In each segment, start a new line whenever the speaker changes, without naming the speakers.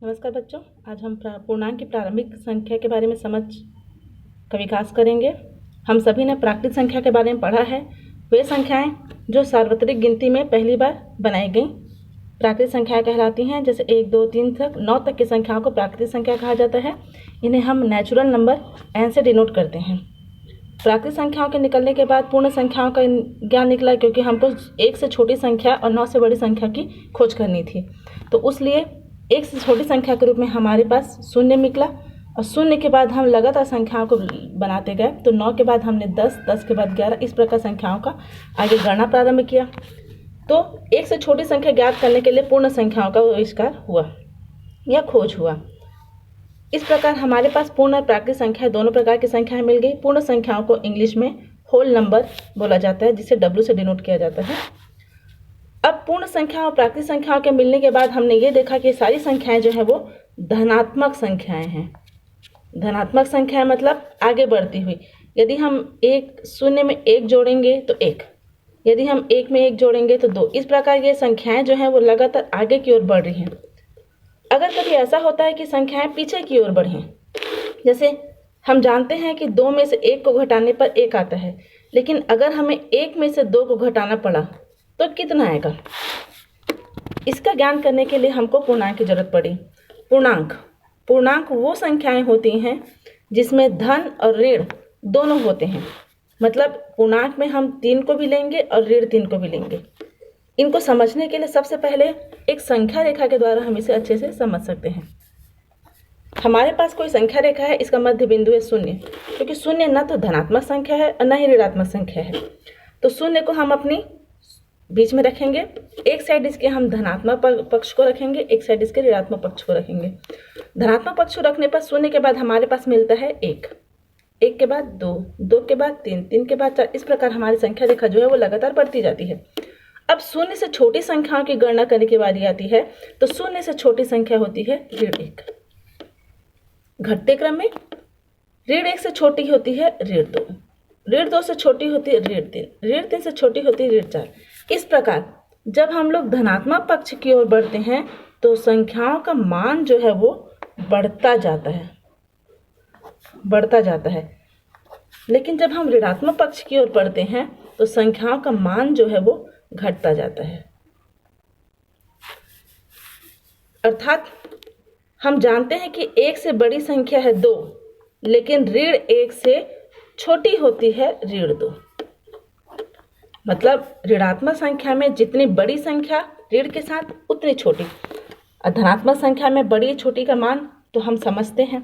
नमस्कार बच्चों, आज हम पूर्णांक की प्रारंभिक संख्या के बारे में समझ का विकास करेंगे। हम सभी ने प्राकृतिक संख्या के बारे में पढ़ा है। वे संख्याएं जो सार्वत्रिक गिनती में पहली बार बनाई गई प्राकृतिक संख्याएं कहलाती हैं। जैसे 1, 2, 3 तक 9 तक की संख्याओं को प्राकृतिक संख्या कहा जाता है। इन्हें हम नेचुरल नंबर n से डिनोट करते हैं। प्राकृतिक संख्याओं के निकलने के बाद पूर्ण संख्याओं का ज्ञान निकला, क्योंकि हमको 1 से छोटी संख्या और 9 से बड़ी संख्या की खोज करनी थी। तो उसलिए 1 से छोटी संख्या के रूप में हमारे पास शून्य निकला, और शून्य के बाद हम लगातार संख्याओं को बनाते गए। तो 9 के बाद हमने 10, 10 के बाद 11, इस प्रकार संख्याओं का आगे गणना प्रारंभ किया। तो 1 से छोटी संख्या ज्ञात करने के लिए पूर्ण संख्याओं का आविष्कार हुआ या खोज हुआ। इस प्रकार हमारे पास पूर्ण और प्राकृतिक संख्या दोनों प्रकार की संख्याएं मिल गई। पूर्ण संख्याओं को इंग्लिश में होल नंबर बोला जाता है, जिसे W से डिनोट किया जाता है। अब पूर्ण संख्याओं और प्राकृतिक संख्याओं के मिलने के बाद हमने ये देखा कि सारी संख्याएं जो है वो धनात्मक संख्याएं हैं। धनात्मक संख्याएं मतलब आगे बढ़ती हुई। यदि हम एक शून्य में 1 जोड़ेंगे तो 1, यदि हम 1 में 1 जोड़ेंगे तो 2। इस प्रकार ये संख्याएं जो हैं वो लगातार आगे की ओर बढ़ रही हैं। अगर कभी ऐसा होता है कि संख्याएं पीछे की ओर बढ़ें, जैसे हम जानते हैं कि 2 में से 1 को घटाने पर 1 आता है, लेकिन अगर हमें 1 में से 2 को घटाना पड़ा तो कितना आएगा, इसका ज्ञान करने के लिए हमको पूर्णांक की जरूरत पड़ी। पूर्णांक वो संख्याएं होती हैं जिसमें धन और ऋण दोनों होते हैं। मतलब पूर्णांक में हम 3 को भी लेंगे और ऋण 3 को भी लेंगे। इनको समझने के लिए सबसे पहले एक संख्या रेखा के द्वारा हम इसे अच्छे से समझ सकते हैं। हमारे पास कोई संख्या रेखा है, इसका मध्य बिंदु है 0, क्योंकि 0 ना तो धनात्मक संख्या है और न ही ऋणात्मक संख्या है। तो 0 को हम अपनी बीच में रखेंगे। एक साइड इसके हम धनात्मक पक्ष को रखेंगे, एक साइड इसके ऋणात्मक पक्ष को रखेंगे। धनात्मक पक्ष को रखने पर 0 के बाद हमारे पास मिलता है 1, 1 के बाद 2, 2 के बाद 3, 3 के बाद 4। इस प्रकार हमारी संख्या रेखा जो है वो लगातार बढ़ती जाती है। अब 0 से छोटी संख्याओं की गणना करने की बारी आती है, तो 0 से छोटी संख्या होती है ऋण 1। घटते क्रम में ऋण 1 से छोटी होती है ऋण 2, ऋण 2 से छोटी होती है ऋण 3, ऋण 3 से छोटी होती है ऋण 4। इस प्रकार जब हम लोग धनात्मक पक्ष की ओर बढ़ते हैं तो संख्याओं का मान जो है वो बढ़ता जाता है। लेकिन जब हम ऋणात्मक पक्ष की ओर बढ़ते हैं तो संख्याओं का मान जो है वो घटता जाता है। अर्थात हम जानते हैं कि 1 से बड़ी संख्या है 2, लेकिन ऋण 1 से छोटी होती है ऋण 2। मतलब ऋणात्मक संख्या में जितनी बड़ी संख्या ऋण के साथ उतनी छोटी, और धनात्मक संख्या में बड़ी छोटी का मान तो हम समझते हैं।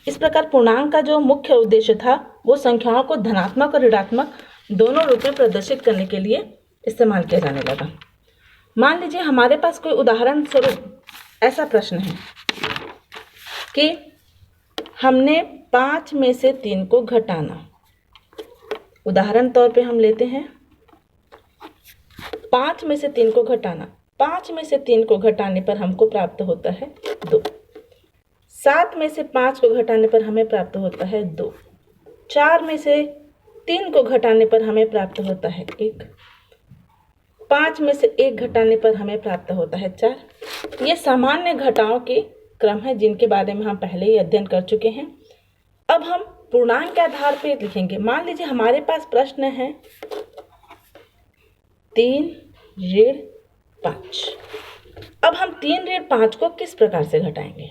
इस प्रकार पूर्णांक का जो मुख्य उद्देश्य था वो संख्याओं को धनात्मक और ऋणात्मक दोनों रूप में प्रदर्शित करने के लिए इस्तेमाल किया जाने लगा। मान लीजिए हमारे पास कोई उदाहरण स्वरूप ऐसा प्रश्न है कि हमने 5 में से 3 को घटाना। उदाहरण तौर पे हम लेते हैं 5 में से 3 को घटाना। 5 में से 3 को घटाने पर हमको प्राप्त होता है 2। 7 में से 5 को घटाने पर हमें प्राप्त होता है 2। 4 में से 3 को घटाने पर हमें प्राप्त होता है 1। 5 में से 1 घटाने पर हमें प्राप्त होता है 4। ये सामान्य घटाओं के क्रम है जिनके बारे में हम पहले ही अध्ययन कर चुके हैं। अब हम पूर्णांक के आधार पर लिखेंगे। मान लीजिए हमारे पास प्रश्न है 3 ऋण 5। अब हम 3 ऋण 5 को किस प्रकार से घटाएंगे?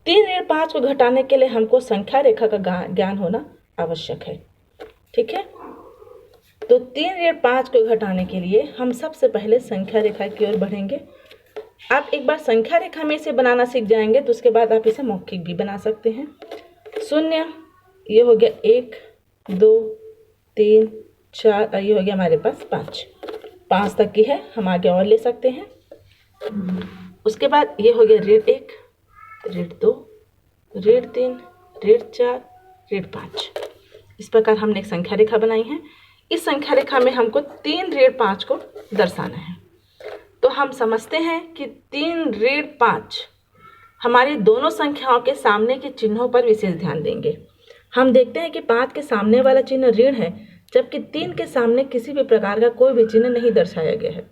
3 ऋण 5 को घटाने के लिए हमको संख्या रेखा का ज्ञान होना आवश्यक है। ठीक है, तो 3 ऋण 5 को घटाने के लिए हम सबसे पहले संख्या रेखा की ओर बढ़ेंगे। आप एक बार संख्या रेखा में इसे बनाना सीख जाएंगे तो उसके बाद आप इसे मौखिक भी बना सकते हैं। 0, ये हो गया 1, 2, 3, 4, और ये हो गया हमारे पास 5 तक की है। हम आगे और ले सकते हैं। उसके बाद ये हो गया ऋण 1, ऋण 2, ऋण 3, ऋण 4, ऋण 5। इस प्रकार हमने एक संख्या रेखा बनाई है। इस संख्या रेखा में हमको 3 ऋण 5 को दर्शाना है। तो हम समझते हैं कि 3 ऋण 5 हमारी दोनों संख्याओं के सामने के चिन्हों पर विशेष ध्यान देंगे। हम देखते हैं कि 5 के सामने वाला चिन्ह ऋण है, जबकि 3 के सामने किसी भी प्रकार का कोई भी चिन्ह नहीं दर्शाया गया है।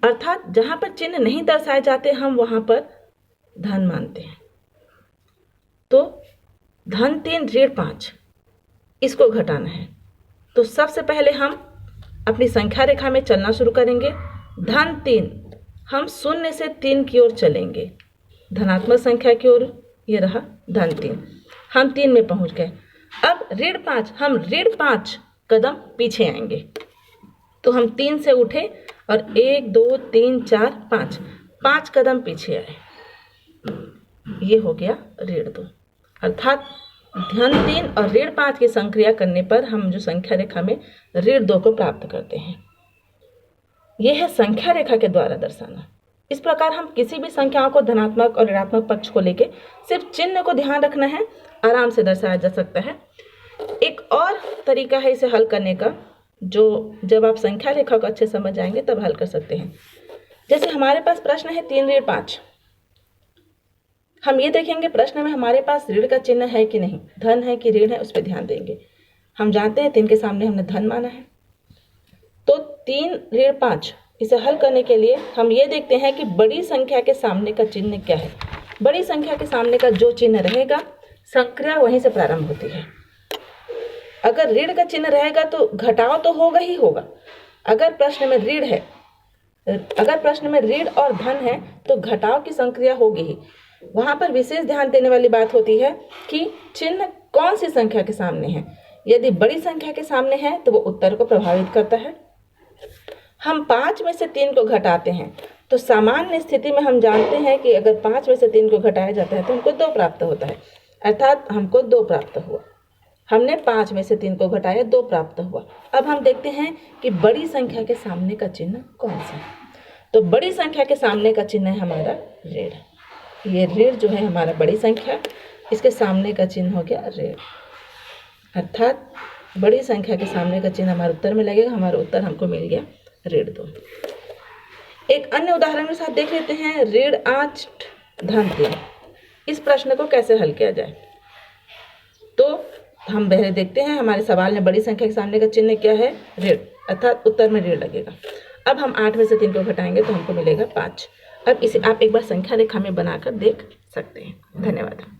अर्थात जहाँ पर चिन्ह नहीं दर्शाए जाते हम वहाँ पर धन मानते हैं। तो धन 3 ऋण 5 इसको घटाना है। तो सबसे पहले हम अपनी संख्या रेखा में चलना शुरू करेंगे। धन 3 हम 0 से 3 की ओर चलेंगे, धनात्मक संख्या की ओर। ये रहा धन 3, हम 3 में पहुंच गए। अब ऋण 5, हम ऋण 5 कदम पीछे आएंगे। तो हम 3 से उठे और 1 2 3 4 5 कदम पीछे आए। ये हो गया ऋण 2। अर्थात धन 3 और ऋण 5 की संक्रिया करने पर हम जो संख्या रेखा में ऋण 2 को प्राप्त करते हैं। यह है संख्या रेखा के द्वारा दर्शाना। इस प्रकार हम किसी भी संख्याओं को धनात्मक और ऋणात्मक पक्ष को लेके सिर्फ चिन्ह को ध्यान रखना है, आराम से दर्शाया जा सकता है। एक और तरीका है इसे हल करने का, जो जब आप संख्या रेखा को अच्छे समझ जाएंगे तब हल कर सकते हैं। जैसे हमारे पास प्रश्न है 3 ऋण 5। हम ये देखेंगे प्रश्न में हमारे पास ऋण का चिन्ह है कि नहीं, धन है कि ऋण है, उस पर ध्यान देंगे। हम जानते हैं 3 के सामने हमने धन माना है। तो 3 ऋण 5 इसे हल करने के लिए हम ये देखते हैं कि बड़ी संख्या के सामने का चिन्ह क्या है। बड़ी संख्या के सामने का जो चिन्ह रहेगा, संक्रिया वहीं से प्रारंभ होती है। अगर ऋण का चिन्ह रहेगा तो घटाव तो होगा ही होगा। अगर प्रश्न में ऋण है, अगर प्रश्न में ऋण और धन है तो घटाव की संक्रिया होगी ही। वहां पर विशेष ध्यान देने वाली बात होती है कि चिन्ह कौन सी संख्या के सामने है। यदि बड़ी संख्या के सामने है तो वो उत्तर को प्रभावित करता है। हम 5 में से 3 को घटाते हैं तो सामान्य स्थिति में हम जानते हैं कि अगर 5 में से 3 को घटाया जाता है तो हमको 2 प्राप्त होता है। अर्थात हमको 2 प्राप्त हुआ। हमने 5 में से 3 को घटाया, 2 प्राप्त हुआ। अब हम देखते हैं कि बड़ी संख्या के सामने का चिन्ह कौन सा है। तो बड़ी संख्या के सामने का चिन्ह है हमारा ऋण। ये ऋण जो है हमारा बड़ी संख्या, इसके सामने का चिन्ह हो गया ऋण। अर्थात बड़ी संख्या के सामने का चिन्ह हमारे उत्तर में लगेगा। हमारा उत्तर हमको मिल गया ऋण 2। एक अन्य उदाहरण के साथ देख लेते हैं, ऋण 8 धन 3। इस प्रश्न को कैसे हल किया जाए। तो हम पहले देखते हैं हमारे सवाल में बड़ी संख्या के सामने का चिन्ह क्या है, ऋण, अर्थात उत्तर में ऋण लगेगा। अब हम 8 में से 3 को घटाएंगे तो हमको मिलेगा 5। अब इसे आप एक बार संख्या रेखा में बनाकर देख सकते हैं। धन्यवाद।